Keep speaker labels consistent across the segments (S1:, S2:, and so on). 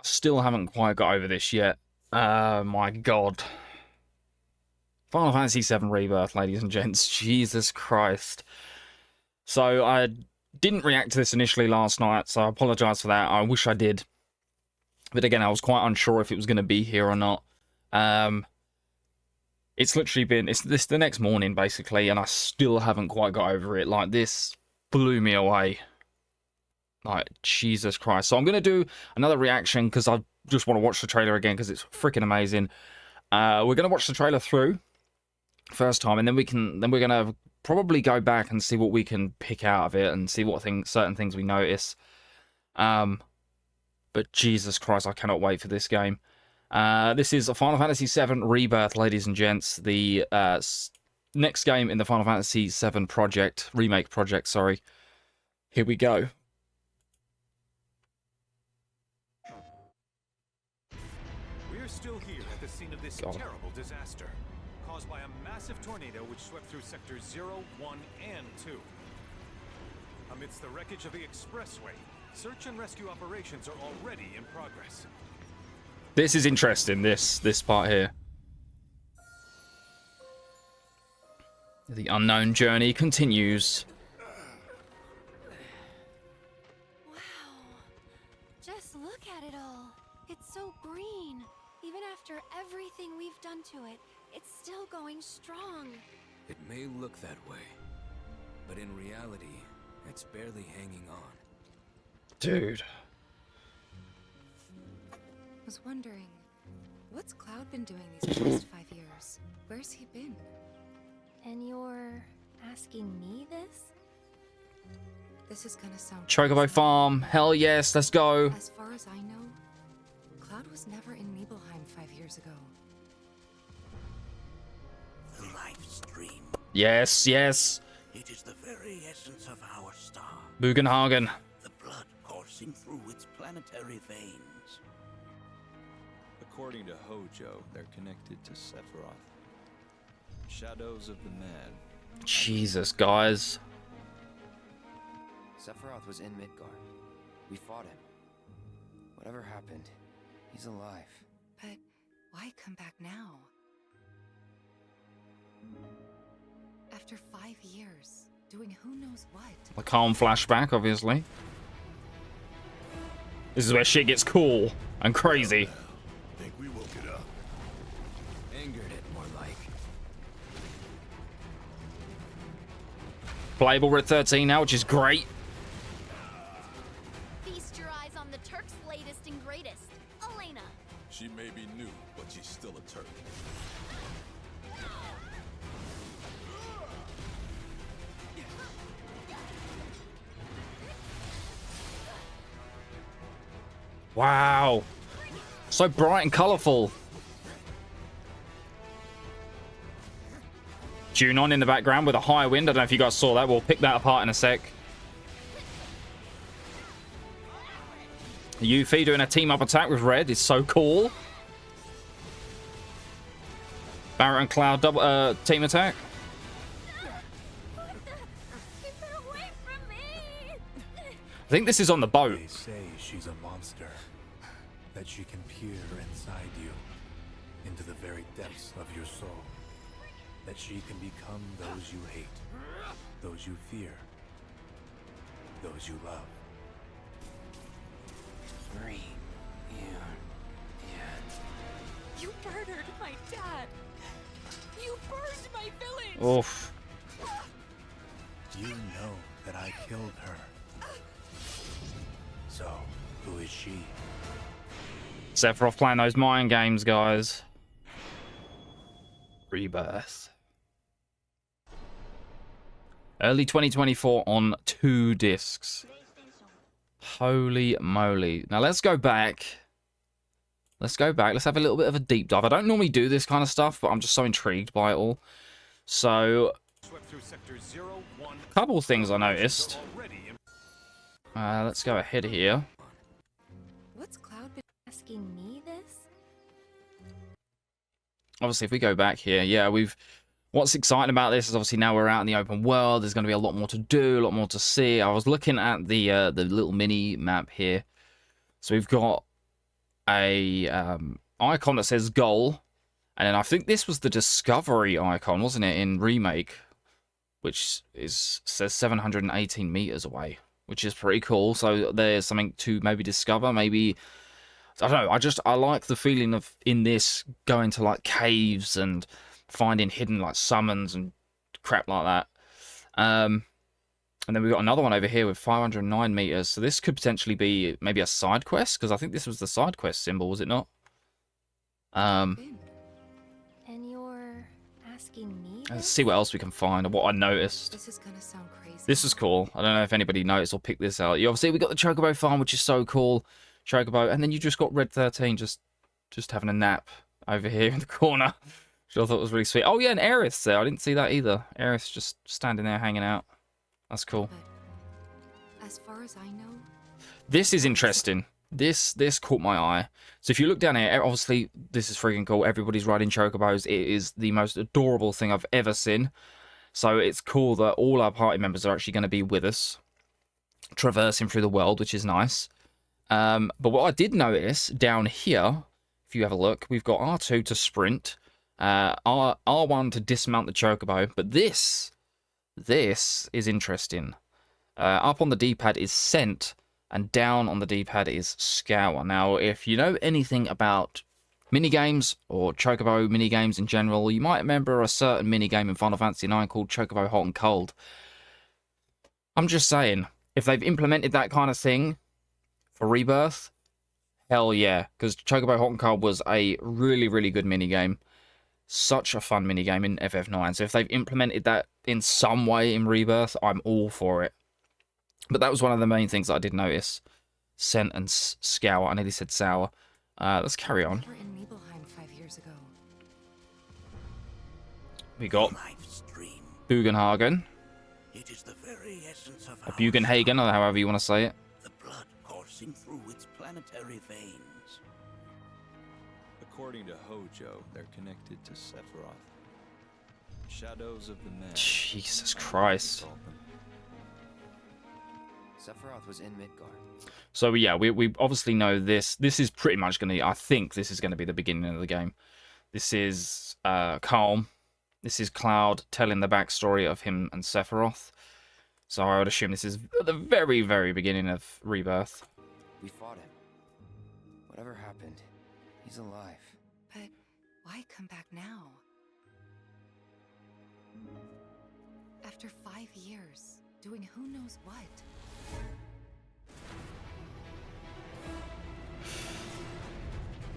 S1: Still haven't quite got over this yet. My God. Final Fantasy VII Rebirth, ladies and gents. Jesus Christ. So I didn't react to this initially last night, so I apologize for that. I wish I did. But again, I was quite unsure if it was going to be here or not. It's literally been, it's this the next morning, basically, and I still haven't quite got over it. Like, this blew me away. Like, Jesus Christ. So I'm going to do another reaction, because I just want to watch the trailer again, because it's freaking amazing. We're going to watch the trailer through first time, and then we're going to probably go back and see what we can pick out of it, and see what certain things we notice. But Jesus Christ, I cannot wait for this game. This is a Final Fantasy VII Rebirth, ladies and gents. The next game in the Final Fantasy VII remake project, sorry. Here we go.
S2: We're still here at the scene of this terrible disaster, caused by a massive tornado which swept through sectors 0, 1, and 2. Amidst the wreckage of the expressway, search and rescue operations are already in progress.
S1: This is interesting, this part here. The unknown journey continues.
S3: Wow. Just look at it all. It's so green. Even after everything we've done to it, it's still going strong.
S4: It may look that way, but in reality, it's barely hanging on.
S1: Dude.
S5: I was wondering, what's Cloud been doing these past 5 years? Where's he been?
S3: And you're asking me this?
S5: This is gonna sound
S1: Chocobo
S5: crazy.
S1: Farm. Hell yes, let's go.
S5: As far as I know, Cloud was never in Nibelheim 5 years ago.
S6: The life stream.
S1: Yes, yes.
S6: It is the very essence of our star.
S1: Bugenhagen.
S6: The blood coursing through its planetary veins.
S7: According to Hojo, they're connected to Sephiroth. Shadows of the Mad.
S1: Jesus, guys.
S8: Sephiroth was in Midgard. We fought him. Whatever happened, he's alive.
S5: But why come back now? After 5 years, doing who knows what?
S1: A calm flashback, obviously. This is where shit gets cool and crazy.
S6: Think we woke it up.
S4: Angered it, more like.
S1: Playable at 13 now, which is great.
S3: Feast your eyes on the Turk's latest and greatest, Elena.
S7: She may be new, but she's still a Turk.
S1: Wow. So bright and colourful. Tune on in the background with a high wind. I don't know if you guys saw that. We'll pick that apart in a sec. Yuffie doing a team-up attack with Red is so cool. Barret and Cloud double team attack.
S3: Keep her away from me!
S1: I think this is on the boat.
S2: They say she's a monster, that she can peer inside you, into the very depths of your soul, that she can become those you hate, those you fear, those you love.
S8: Green.
S5: You murdered my dad! You burned my village!
S1: Oof.
S2: You know that I killed her. So, who is she?
S1: Sephiroth playing those mind games, guys. Rebirth. Early 2024 on 2 discs. Holy moly. Now let's go back. Let's go back. Let's have a little bit of a deep dive. I don't normally do this kind of stuff, but I'm just so intrigued by it all. So, a couple of things I noticed. Let's go ahead here.
S5: What's Cloud been
S3: Asking me this?
S1: Obviously, if we go back here, yeah, what's exciting about this is obviously now we're out in the open world. There's going to be a lot more to do, a lot more to see. I was looking at the little mini map here. So we've got a icon that says goal, and then I think this was the discovery icon, wasn't it, in Remake, which says 718 meters away, which is pretty cool. So there's something to maybe discover. Maybe, I don't know. I like the feeling of in this going to like caves and finding hidden like summons and crap like that. And then we've got another one over here with 509 meters. So this could potentially be maybe a side quest, because I think this was the side quest symbol, was it not?
S3: And you're asking me
S1: Let's
S3: this?
S1: see what else we can find or what I noticed.
S5: This is gonna sound crazy.
S1: This is cool. I don't know if anybody noticed or picked this out. You obviously we got the Chocobo farm, which is so cool. Chocobo, and then you just got Red 13 just having a nap over here in the corner, which I thought was really sweet. Oh yeah, and Aerith's there. I didn't see that either. Aerith's just standing there hanging out. That's cool.
S5: But as far as I know,
S1: This is interesting. This caught my eye. So if you look down here, obviously this is freaking cool. Everybody's riding Chocobos. It is the most adorable thing I've ever seen. So it's cool that all our party members are actually going to be with us, traversing through the world, which is nice. But what I did notice down here, if you have a look, we've got R2 to sprint, R1 to dismount the Chocobo. But this is interesting. Up on the D-pad is scent, and down on the D-pad is scour. Now, if you know anything about minigames or Chocobo minigames in general, you might remember a certain minigame in Final Fantasy IX called Chocobo Hot and Cold. I'm just saying, if they've implemented that kind of thing for Rebirth, hell yeah, because Chocobo Hot and Cold was a really, really good minigame. Such a fun minigame in FF9. So if they've implemented that in some way in Rebirth, I'm all for it. But that was one of the main things that I did notice. Scent and scour. I nearly said sour. Let's carry on.
S5: we were in Nibelheim 5 years ago.
S1: We got
S6: Life's dream.
S1: Bugenhagen.
S6: It is the very essence of
S1: Or
S6: our
S1: Bugenhagen, or however you want to say it.
S6: the blood coursing through its planetary veins.
S7: According to Hojo, they're connected to Sephiroth. Shadows of the Man.
S1: Jesus
S7: I think
S1: Christ.
S7: they called them.
S8: Sephiroth was in Midgard.
S1: So yeah, we obviously know this. This is pretty much going to, I think this is going to be the beginning of the game. This is Calm. This is Cloud telling the backstory of him and Sephiroth. So I would assume this is the very, very beginning of Rebirth.
S8: We fought him. Whatever happened, he's alive.
S5: But why come back now? After 5 years, doing who knows what?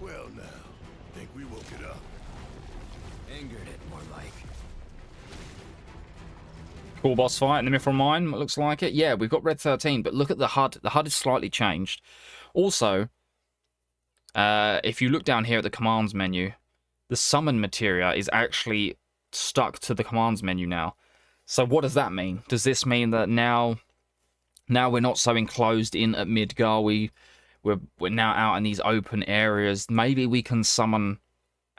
S6: Well now, think we woke it up.
S4: Angered it, more like.
S1: Cool boss fight in the Mithril Mine, it looks like it. Yeah, we've got Red 13, but look at the HUD. The HUD is slightly changed. Also, if you look down here at the commands menu, the summon materia is actually stuck to the commands menu now. So what does that mean? Does this mean that now we're not so enclosed in at Midgar? We're now out in these open areas. Maybe we can summon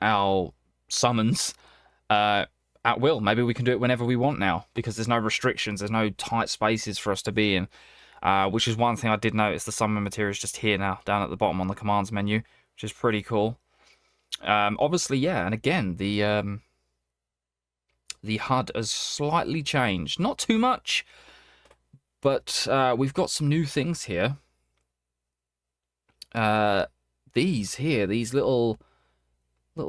S1: our summons at will. Maybe we can do it whenever we want now, because there's no restrictions. There's no tight spaces for us to be in, which is one thing I did notice. The summon material is just here now, down at the bottom on the commands menu, which is pretty cool. Obviously, yeah, and again, the HUD has slightly changed. Not too much, but we've got some new things here. These little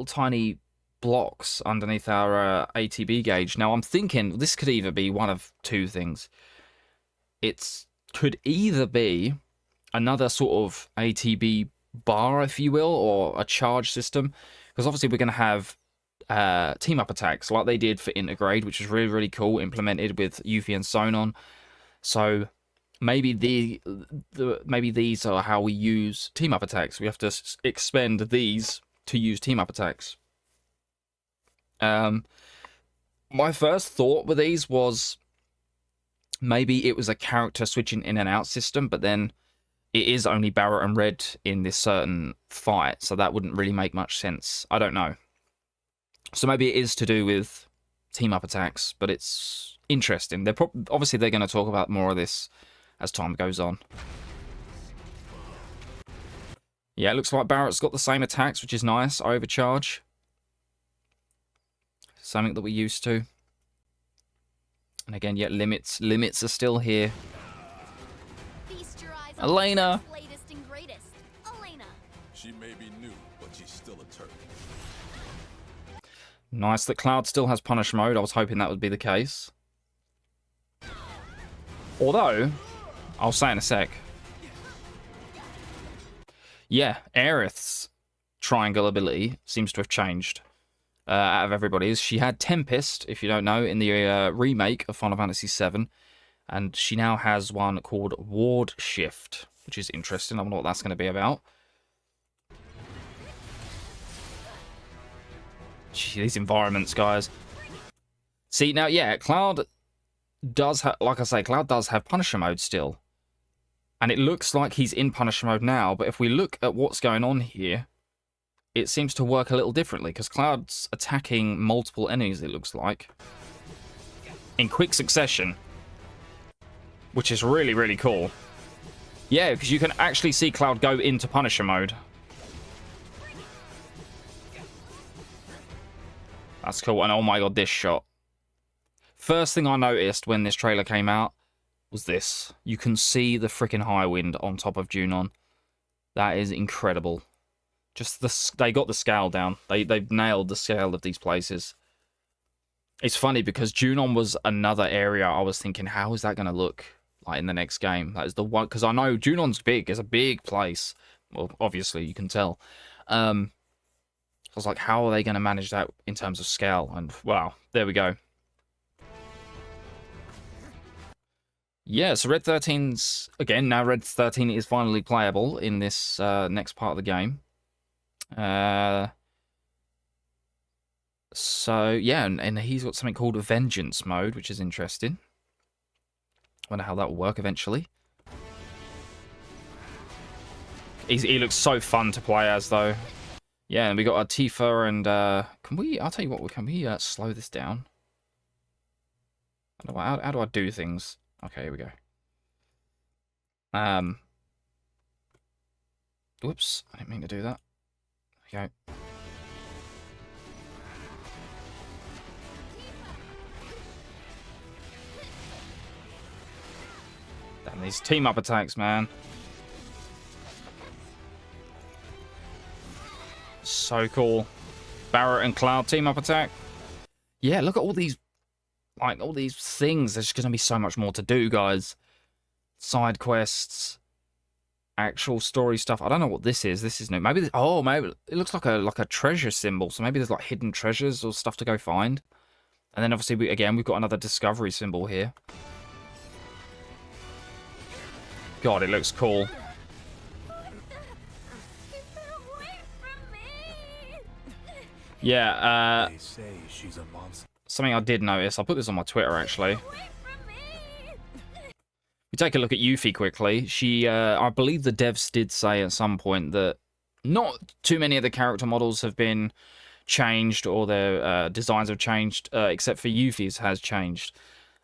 S1: tiny blocks underneath our ATB gauge. Now I'm thinking this could either be one of two things. It could either be another sort of ATB bar, if you will, or a charge system, because obviously we're going to have team up attacks like they did for Intergrade, which is really, really cool, implemented with Yuffie and Sonon. So maybe maybe these are how we use team up attacks. We have to expend these to use team up attacks. My first thought with these was maybe it was a character switching in and out system, but then it is only Barrett and Red in this certain fight, so that wouldn't really make much sense. I don't know. So maybe it is to do with team up attacks, but it's interesting. Obviously they're going to talk about more of this as time goes on. Yeah, it looks like Barrett's got the same attacks, which is nice. Overcharge. Something that we're used to. And again, yet limits are still here.
S3: Feast your eyes on
S1: Elena!
S3: the latest and greatest. Elena.
S7: She may be new, but she's still a turtle.
S1: Nice that Cloud still has punish mode. I was hoping that would be the case. Although, I'll say in a sec. Yeah, Aerith's triangle ability seems to have changed out of everybody's. She had Tempest, if you don't know, in the remake of Final Fantasy VII. And she now has one called Ward Shift, which is interesting. I wonder what that's going to be about. Gee, these environments, guys. See, now, yeah, Cloud does have, like I say, Cloud does have Punisher mode still. And it looks like he's in Punisher mode now, but if we look at what's going on here, it seems to work a little differently, because Cloud's attacking multiple enemies, it looks like, in quick succession, which is really, really cool. Yeah, because you can actually see Cloud go into Punisher mode. That's cool, and oh my god, this shot. First thing I noticed when this trailer came out was this. You can see the freaking high wind on top of Junon. That is incredible. Just they got the scale down. They've nailed the scale of these places. It's funny because Junon was another area I was thinking, how is that going to look like in the next game? That is the one, because I know Junon's big. It's a big place. Well, obviously you can tell. I was like, how are they going to manage that in terms of scale? And wow, there we go. Yeah, so Red 13's, again, now Red 13 is finally playable in this next part of the game. So, yeah, and he's got something called Vengeance mode, which is interesting. I wonder how that will work eventually. He looks so fun to play as, though. Yeah, and we got our Tifa and, can we, I'll tell you what, can we slow this down? How do I do things? Okay, here we go. Whoops, I didn't mean to do that. There we go. Damn, these team-up attacks, man. So cool. Barrett and Cloud team-up attack. Yeah, look at all these, like, all these things. There's going to be so much more to do, guys. Side quests, actual story stuff. I don't know what this is. This is new. Maybe, oh, maybe it looks like a treasure symbol. So maybe there's like hidden treasures or stuff to go find. And then obviously, we've got another discovery symbol here. God, it looks cool. Yeah,
S2: They say she's a monster.
S1: something I did notice. I'll put this on my Twitter, actually. We take a look at Yuffie quickly. She, I believe the devs did say at some point that not too many of the character models have been changed or their designs have changed, except for Yuffie's has changed.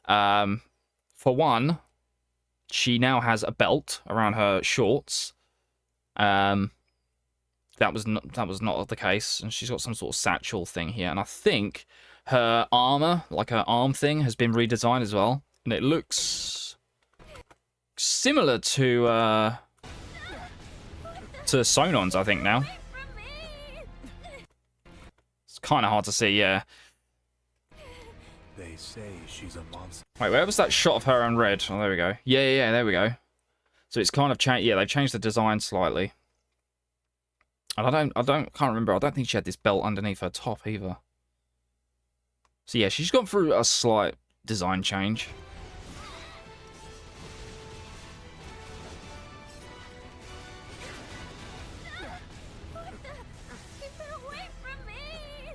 S1: For one, she now has a belt around her shorts. That was not the case, and she's got some sort of satchel thing here. And I think her armor, like her arm thing, has been redesigned as well, and it looks similar to Sonon's, I think now. It's kind of hard to see, yeah.
S2: They say she's a monster.
S1: Wait, where was that shot of her in red? Oh, there we go. Yeah, there we go. So it's kind of changed. Yeah, they've changed the design slightly. And can't remember. I don't think she had this belt underneath her top either. So yeah, she's gone through a slight design change.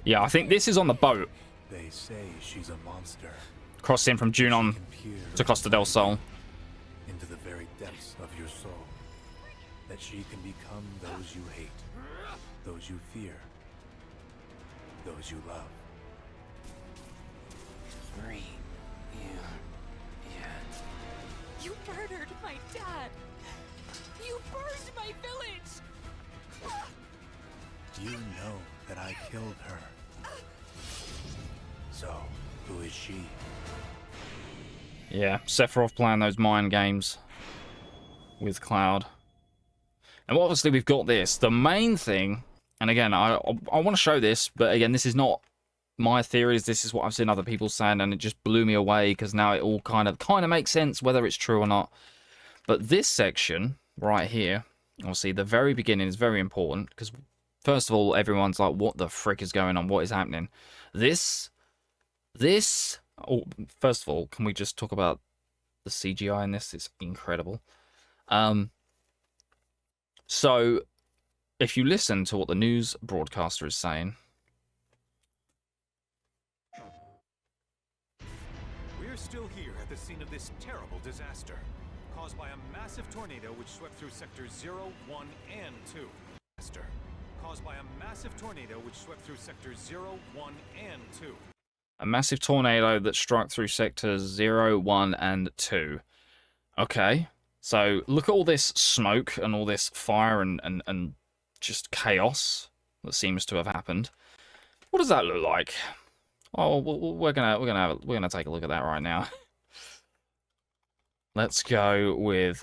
S1: Yeah, I think this is on the boat.
S2: They say she's a monster.
S1: Crossing from Junon to Costa del Sol.
S2: Into the very depths of your soul. That she can become those you hate. Those you fear. Those you love.
S8: Marie, yeah.
S5: You murdered my dad! You burned my village!
S6: You know that I killed her. So, who is she?
S1: Yeah, Sephiroth playing those mind games with Cloud. And obviously we've got this. The main thing, and again, I want to show this, but again, this is not my theories. This is what I've seen other people saying, and it just blew me away because now it all kind of makes sense, whether it's true or not. But this section right here, obviously the very beginning is very important because first of all, everyone's like, what the frick is going on? What is happening? This, oh, first of all, can we just talk about the CGI in this? It's incredible. So, if you listen to what the news broadcaster is saying...
S2: We're still here at the scene of this terrible disaster, caused by a massive tornado which swept through sectors 0, 1, and 2. Caused by a massive tornado which swept through sectors 0, 1, and 2.
S1: A massive tornado that struck through sectors 0, 1, and 2. Okay. So, look at all this smoke and all this fire and just chaos that seems to have happened. What does that look like? Oh, we're gonna take a look at that right now. Let's go with